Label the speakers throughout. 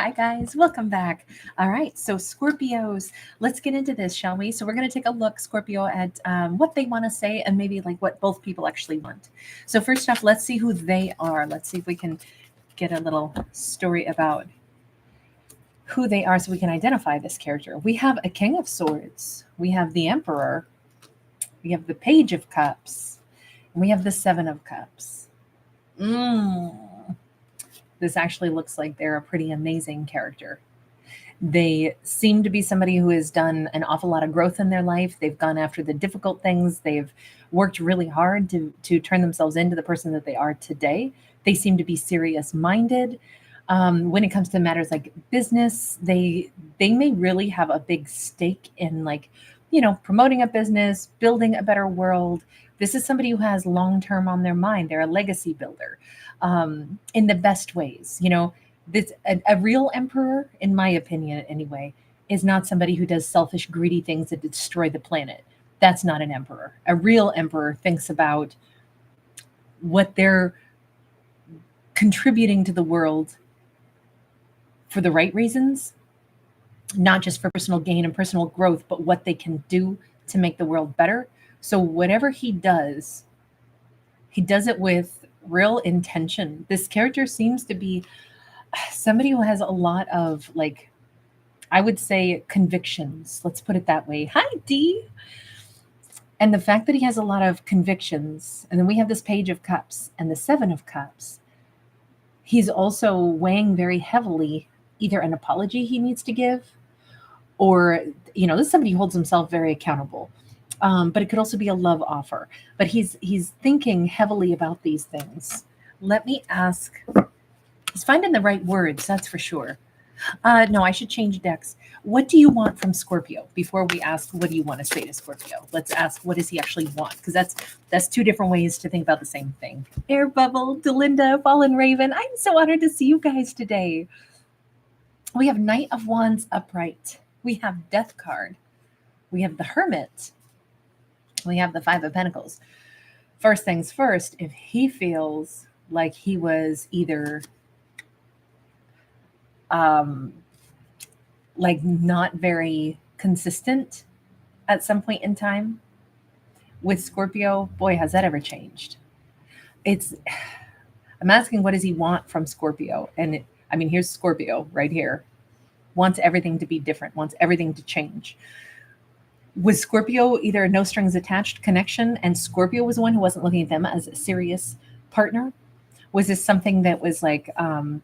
Speaker 1: Hi, guys. Welcome back. All right. So, Scorpios, let's get into this, shall we? So, we're going to take a look, Scorpio, at what they want to say and maybe like what both people actually want. So, first off, let's see who they are. Let's see if we can get a little story about who they are so we can identify this character. We have a King of Swords, we have the Emperor, we have the Page of Cups, and we have the Seven of Cups. This actually looks like they're a pretty amazing character. They seem to be somebody who has done an awful lot of growth in their life. They've gone after the difficult things. They've worked really hard to turn themselves into the person that they are today. They seem to be serious minded. When it comes to matters like business, they may really have a big stake in, like, promoting a business, building a better world. This is somebody who has long term on their mind. They're a legacy builder, in the best ways. This a real emperor, in my opinion anyway, is not somebody who does selfish, greedy things that destroy the planet. That's not an emperor. A real emperor thinks about what they're contributing to the world for the right reasons, not just for personal gain and personal growth, but what they can do to make the world better. So whatever he does it with real intention. This character seems to be somebody who has a lot of, like, I would say, convictions. Let's put it that way. Hi, Dee. And the fact that he has a lot of convictions, and then we have this Page of Cups and the Seven of Cups, he's also weighing very heavily either an apology he needs to give, or, this is somebody who holds himself very accountable. But it could also be a love offer. But he's thinking heavily about these things. Let me ask. He's finding the right words, that's for sure. No, I should change decks. What do you want from Scorpio? Before we ask, what do you want to say to Scorpio? Let's ask, what does he actually want? Because that's two different ways to think about the same thing. Air Bubble, Delinda, Fallen Raven. I'm so honored to see you guys today. We have Knight of Wands upright. We have Death card. We have the Hermit. We have the Five of Pentacles. First things first, if he feels like he was either like not very consistent at some point in time with Scorpio, boy, has that ever changed. I'm asking, what does he want from Scorpio? And here's Scorpio right here. Wants everything to be different, wants everything to change. Was Scorpio either a no strings attached connection and Scorpio was the one who wasn't looking at them as a serious partner? Was this something that was like,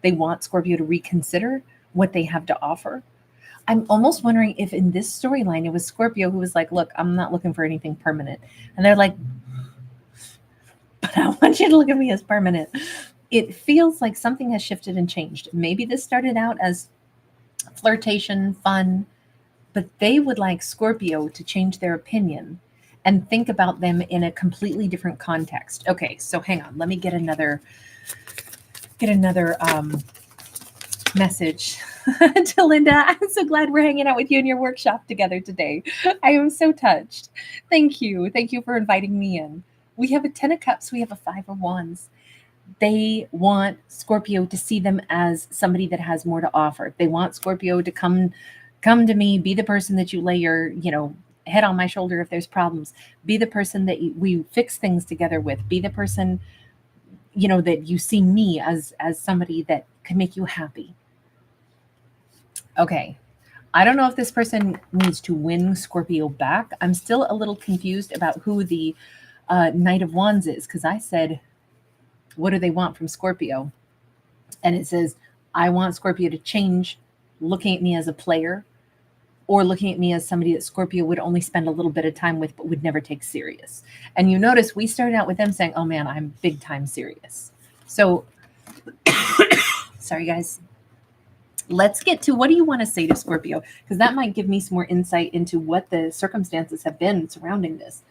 Speaker 1: they want Scorpio to reconsider what they have to offer? I'm almost wondering if in this storyline, it was Scorpio who was like, look, I'm not looking for anything permanent. And they're like, but I want you to look at me as permanent. It feels like something has shifted and changed. Maybe this started out as flirtation, fun, but they would like Scorpio to change their opinion and think about them in a completely different context. Okay, so hang on. Let me get another message to Linda. I'm so glad we're hanging out with you in your workshop together today. I am so touched. Thank you. Thank you for inviting me in. We have a 10 of Cups. We have a 5 of Wands. They want Scorpio to see them as somebody that has more to offer. They want Scorpio to come to me, be the person that you lay your, head on my shoulder if there's problems. Be the person that we fix things together with. Be the person, that you see me as somebody that can make you happy. Okay. I don't know if this person needs to win Scorpio back. I'm still a little confused about who the Knight of Wands is, because I said, what do they want from Scorpio? And it says, I want Scorpio to change looking at me as a player, or looking at me as somebody that Scorpio would only spend a little bit of time with, but would never take serious. And you notice we started out with them saying, oh man, I'm big time serious. So, sorry guys. Let's get to, what do you want to say to Scorpio? Because that might give me some more insight into what the circumstances have been surrounding this.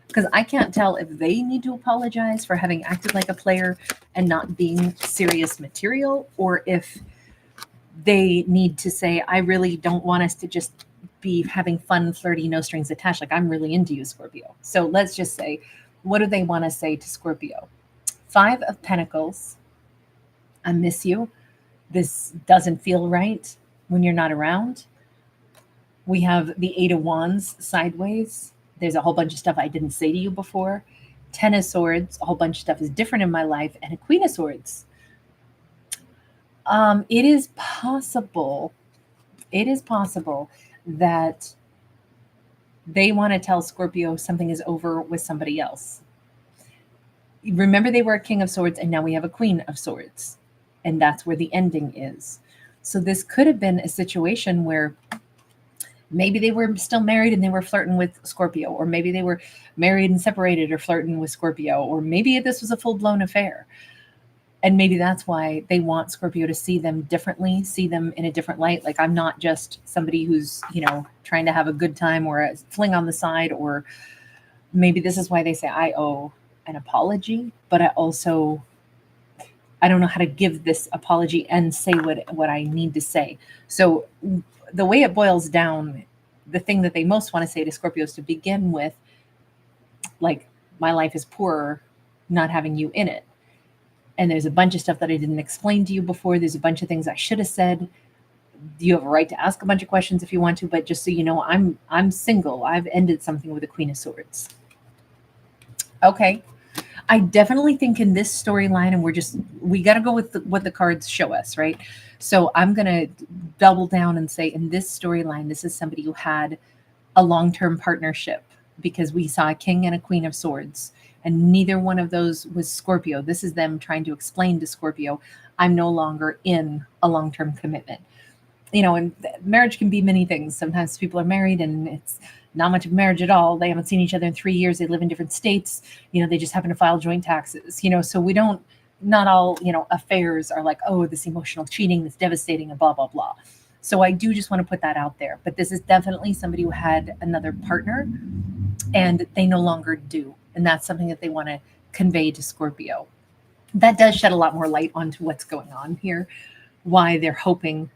Speaker 1: Because I can't tell if they need to apologize for having acted like a player and not being serious material, or if they need to say, I really don't want us to just be having fun, flirty, no strings attached. Like, I'm really into you, Scorpio. So let's just say, what do they want to say to Scorpio? 5 of Pentacles. I miss you. This doesn't feel right when you're not around. We have the Eight of Wands sideways. There's a whole bunch of stuff I didn't say to you before. Ten of Swords, a whole bunch of stuff is different in my life. And a Queen of Swords. It is possible that they want to tell Scorpio something is over with somebody else. Remember, they were a King of Swords, and now we have a Queen of Swords. And that's where the ending is. So this could have been a situation where maybe they were still married and they were flirting with Scorpio, or maybe they were married and separated or flirting with Scorpio, or maybe this was a full-blown affair. And maybe that's why they want Scorpio to see them differently, see them in a different light. Like, I'm not just somebody who's, trying to have a good time or a fling on the side, or maybe this is why they say I owe an apology, but I don't know how to give this apology and say what I need to say. So the way it boils down, the thing that they most want to say to Scorpios to begin with, like, my life is poorer not having you in it. And there's a bunch of stuff that I didn't explain to you before. There's a bunch of things I should have said. You have a right to ask a bunch of questions if you want to, but just so you know, I'm single. I've ended something with a Queen of Swords. Okay. I definitely think in this storyline, and we got to go with what the cards show us, right? So I'm going to double down and say in this storyline, this is somebody who had a long-term partnership, because we saw a King and a Queen of Swords, and neither one of those was Scorpio. This is them trying to explain to Scorpio, I'm no longer in a long-term commitment. And marriage can be many things. Sometimes people are married and it's not much of marriage at all. They haven't seen each other in 3 years. They live in different states. They just happen to file joint taxes, so we don't, not all, affairs are like, oh, this emotional cheating that's devastating and blah, blah, blah. So I do just want to put that out there. But this is definitely somebody who had another partner and they no longer do. And that's something that they want to convey to Scorpio. That does shed a lot more light onto what's going on here, why they're hoping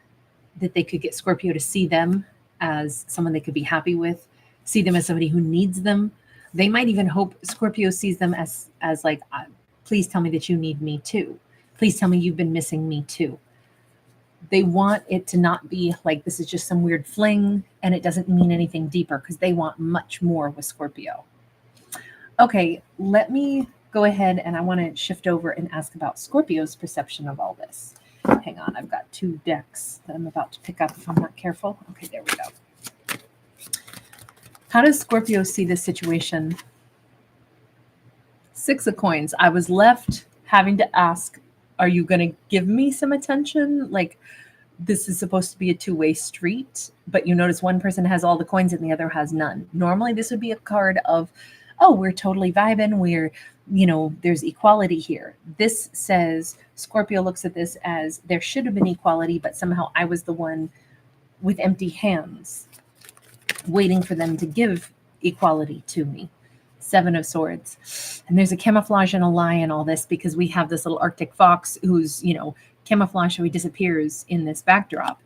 Speaker 1: that they could get Scorpio to see them as someone they could be happy with, see them as somebody who needs them. They might even hope Scorpio sees them as like, please tell me that you need me too. Please tell me you've been missing me too. They want it to not be like this is just some weird fling and it doesn't mean anything deeper, because they want much more with Scorpio. Okay, let me go ahead and I want to shift over and ask about Scorpio's perception of all this. Hang on, I've got 2 decks that I'm about to pick up if I'm not careful. Okay, there we go. How does Scorpio see this situation? 6 of Coins. I was left having to ask, are you going to give me some attention? Like, this is supposed to be a two-way street, but you notice one person has all the coins and the other has none. Normally, this would be a card of, oh, we're totally vibing. There's equality here. This says Scorpio looks at this as there should have been equality, but somehow I was the one with empty hands waiting for them to give equality to me. 7 of Swords. And there's a camouflage and a lie in all this, because we have this little Arctic fox who's, camouflage, so he disappears in this backdrop.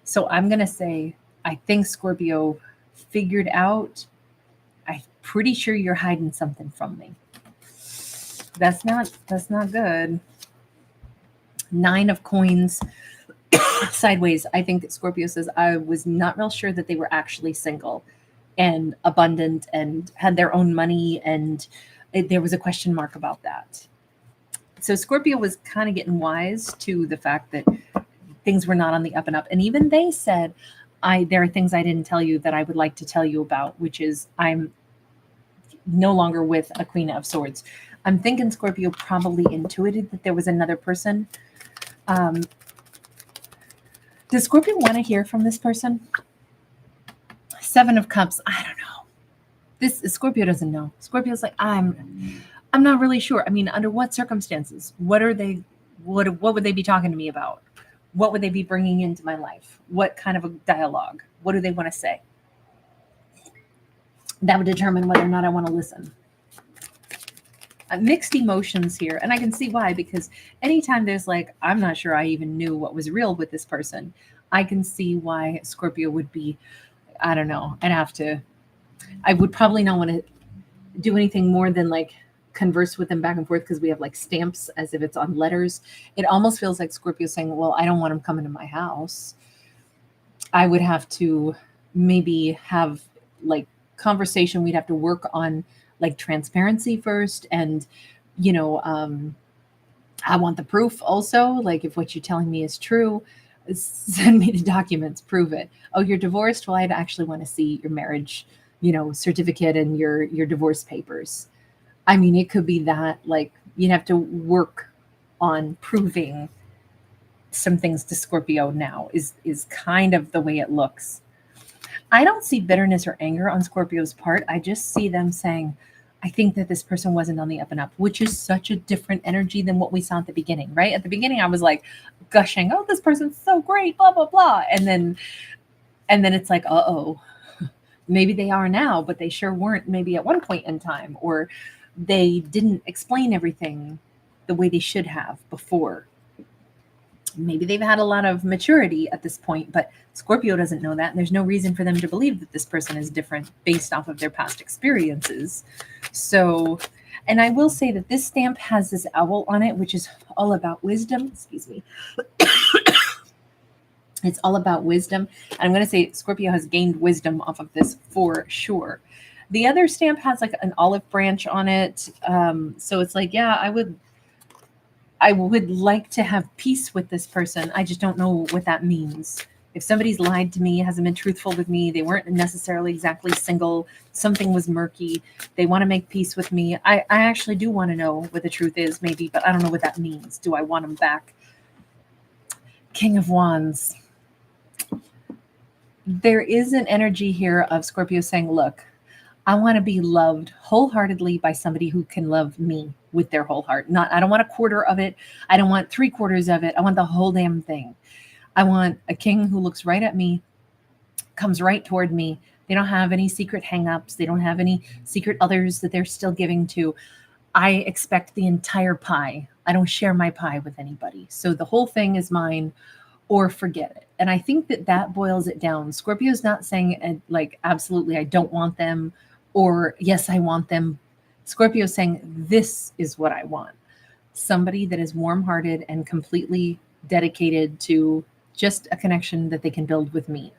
Speaker 1: So I'm going to say, I think Scorpio figured out, I'm pretty sure you're hiding something from me. That's not good. 9 of Coins sideways. I think that Scorpio says, I was not real sure that they were actually single and abundant and had their own money, and there was a question mark about that. So Scorpio was kind of getting wise to the fact that things were not on the up and up. And even they said, there are things I didn't tell you that I would like to tell you about, which is I'm no longer with a Queen of Swords. I'm thinking Scorpio probably intuited that there was another person. Does Scorpio want to hear from this person? 7 of Cups. I don't know. This Scorpio doesn't know. Scorpio's like, I'm not really sure. I mean, under what circumstances? What would they be talking to me about? What would they be bringing into my life? What kind of a dialogue? What do they want to say? That would determine whether or not I want to listen. Mixed emotions here, and I can see why, because anytime there's like, I'm not sure I even knew what was real with this person, I can see why Scorpio would be, I don't know, I would probably not want to do anything more than like converse with them back and forth because we have like stamps as if it's on letters. It almost feels like Scorpio saying, well, I don't want him coming to my house. I would have to maybe have like conversation. We'd have to work on like transparency first. And, you know, I want the proof also. Like if what you're telling me is true, send me the documents, prove it. Oh, you're divorced? Well, I'd actually want to see your marriage, certificate and your divorce papers. I mean, it could be that like you'd have to work on proving some things to Scorpio now is kind of the way it looks. I don't see bitterness or anger on Scorpio's part. I just see them saying, I think that this person wasn't on the up and up, which is such a different energy than what we saw at the beginning, right? At the beginning, I was like gushing, oh, this person's so great, blah, blah, blah. And then it's like, uh-oh, maybe they are now, but they sure weren't maybe at one point in time, or they didn't explain everything the way they should have before. Maybe they've had a lot of maturity at this point, but Scorpio doesn't know that. And there's no reason for them to believe that this person is different based off of their past experiences. So, and I will say that this stamp has this owl on it, which is all about wisdom. Excuse me. It's all about wisdom. And I'm going to say Scorpio has gained wisdom off of this for sure. The other stamp has like an olive branch on it. So it's like, yeah, I would like to have peace with this person. I just don't know what that means. If somebody's lied to me, hasn't been truthful with me, they weren't necessarily exactly single, something was murky, they want to make peace with me. I actually do want to know what the truth is, maybe, but I don't know what that means. Do I want them back? King of Wands. There is an energy here of Scorpio saying, look, I want to be loved wholeheartedly by somebody who can love me with their whole heart. I don't want a quarter of it. I don't want 3/4 of it. I want the whole damn thing. I want a king who looks right at me, comes right toward me. They don't have any secret hangups. They don't have any secret others that they're still giving to. I expect the entire pie. I don't share my pie with anybody. So the whole thing is mine, or forget it. And I think that boils it down. Scorpio's not saying like, absolutely, I don't want them, or yes, I want them. Scorpio's saying, this is what I want. Somebody that is warm-hearted and completely dedicated to just a connection that they can build with me.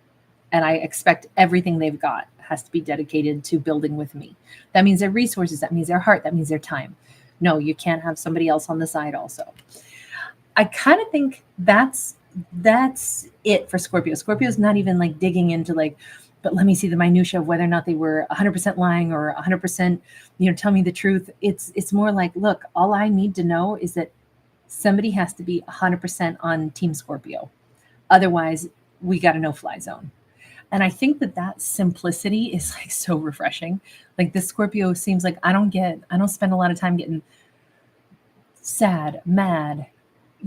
Speaker 1: And I expect everything they've got has to be dedicated to building with me. That means their resources, that means their heart, that means their time. No, you can't have somebody else on the side also. I kind of think that's it for Scorpio. Scorpio's not even like digging into like, but let me see the minutia of whether or not they were 100% lying or 100%, tell me the truth. It's more like, look, all I need to know is that somebody has to be 100% on Team Scorpio. Otherwise, we got a no-fly zone. And I think that simplicity is like so refreshing. Like this Scorpio seems like I don't spend a lot of time getting sad, mad,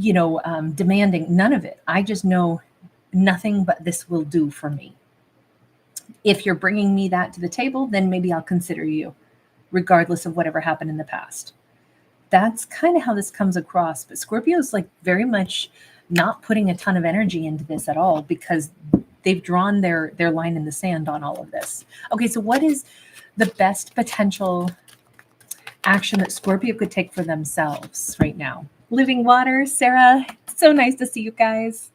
Speaker 1: demanding, none of it. I just know nothing but this will do for me. If you're bringing me that to the table, then maybe I'll consider you, regardless of whatever happened in the past. That's kind of how this comes across. But Scorpio's like very much not putting a ton of energy into this at all because they've drawn their line in the sand on all of this. Okay, so what is the best potential action that Scorpio could take for themselves right now? Living Water, Sarah, so nice to see you guys.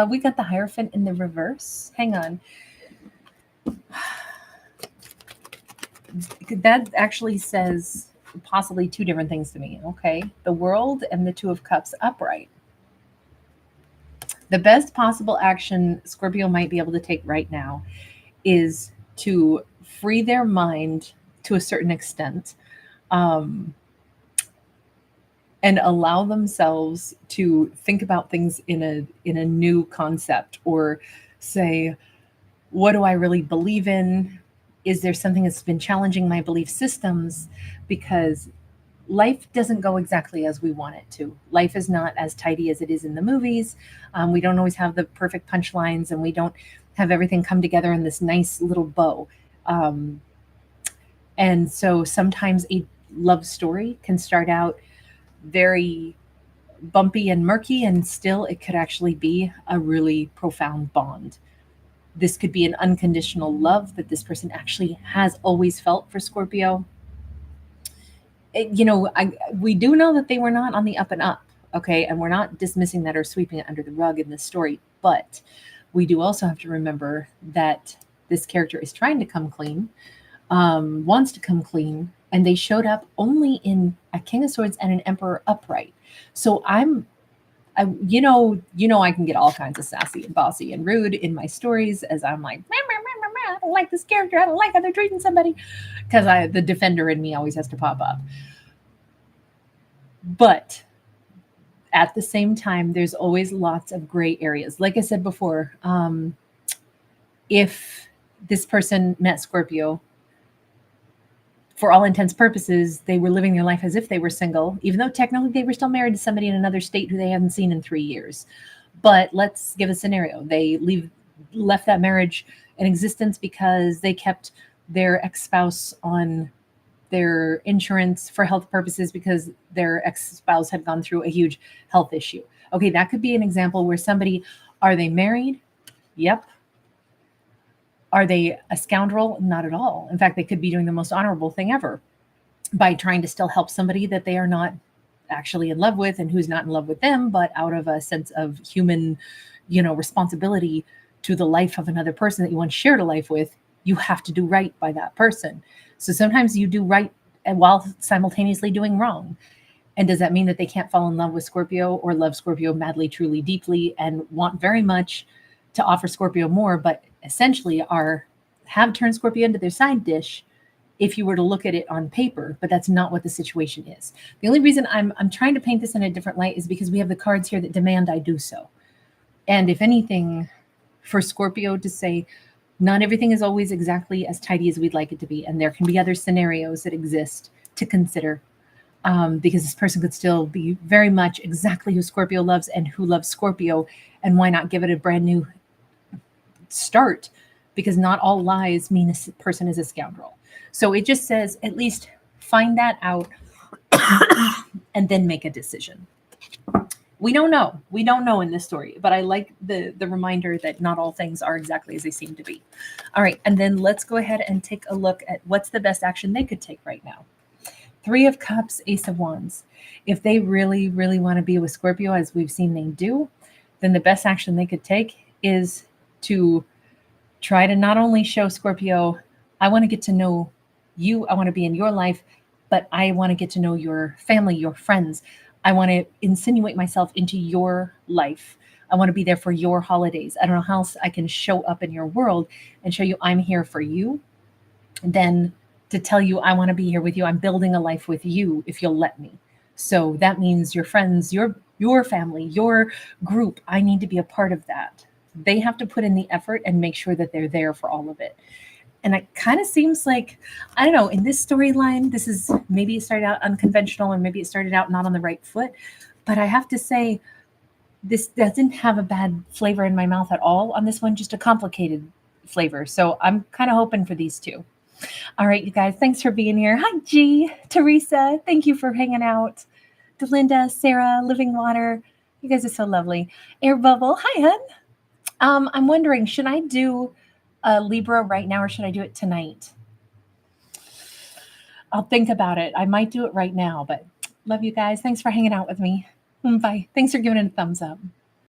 Speaker 1: We got the Hierophant in the reverse. Hang on. That actually says possibly two different things to me. Okay. The World and the Two of Cups upright. The best possible action Scorpio might be able to take right now is to free their mind to a certain extent, and allow themselves to think about things in a new concept, or say, what do I really believe in? Is there something that's been challenging my belief systems? Because life doesn't go exactly as we want it to. Life is not as tidy as it is in the movies. We don't always have the perfect punchlines, and we don't have everything come together in this nice little bow. And so sometimes a love story can start out very bumpy and murky, and still it could actually be a really profound bond. This could be an unconditional love that this person actually has always felt for Scorpio. we do know that they were not on the up and up. Okay. And we're not dismissing that or sweeping it under the rug in this story. But we do also have to remember that this character is trying to come clean, wants to come clean, and they showed up only in a King of Swords and an Emperor upright. So I can get all kinds of sassy and bossy and rude in my stories as I'm like, "Meh, meh, meh, meh, meh, I don't like this character. I don't like how they're treating somebody," because the defender in me always has to pop up. But at the same time, there's always lots of gray areas. Like I said before, if this person met Scorpio, for all intents purposes, they were living their life as if they were single, even though technically they were still married to somebody in another state who they hadn't seen in 3 years. But let's give a scenario. They left that marriage in existence because they kept their ex-spouse on their insurance for health purposes because their ex-spouse had gone through a huge health issue. Okay, that could be an example where somebody, are they married? Yep. Are they a scoundrel? Not at all. In fact, they could be doing the most honorable thing ever by trying to still help somebody that they are not actually in love with and who's not in love with them, but out of a sense of human, responsibility to the life of another person that you once shared a life with. You have to do right by that person. So sometimes you do right and while simultaneously doing wrong. And does that mean that they can't fall in love with Scorpio or love Scorpio madly, truly, deeply, and want very much to offer Scorpio more, but essentially have turned Scorpio into their side dish if you were to look at it on paper, but that's not what the situation is. The only reason I'm trying to paint this in a different light is because we have the cards here that demand I do so. And if anything, for Scorpio to say, not everything is always exactly as tidy as we'd like it to be. And there can be other scenarios that exist to consider, because this person could still be very much exactly who Scorpio loves and who loves Scorpio. And why not give it a brand new start? Because not all lies mean a person is a scoundrel. So it just says, at least find that out and then make a decision. We don't know. We don't know in this story, but I like the reminder that not all things are exactly as they seem to be. All right. And then let's go ahead and take a look at what's the best action they could take right now. 3 of Cups, Ace of Wands. If they really, really want to be with Scorpio, as we've seen they do, then the best action they could take is to try to not only show Scorpio, I want to get to know you, I want to be in your life, but I want to get to know your family, your friends. I want to insinuate myself into your life. I want to be there for your holidays. I don't know how else I can show up in your world and show you I'm here for you, than to tell you I want to be here with you. I'm building a life with you if you'll let me. So that means your friends, your family, your group, I need to be a part of that. They have to put in the effort and make sure that they're there for all of it. And it kind of seems like, I don't know, in this storyline, this is maybe it started out unconventional or maybe it started out not on the right foot. But I have to say, this doesn't have a bad flavor in my mouth at all on this one, just a complicated flavor. So I'm kind of hoping for these two. All right, you guys, thanks for being here. Hi, G, Teresa, thank you for hanging out. Delinda, Sarah, Living Water, you guys are so lovely. Air Bubble, hi, hun. I'm wondering, should I do Libra right now or should I do it tonight? I'll think about it. I might do it right now, but love you guys. Thanks for hanging out with me. Bye. Thanks for giving it a thumbs up.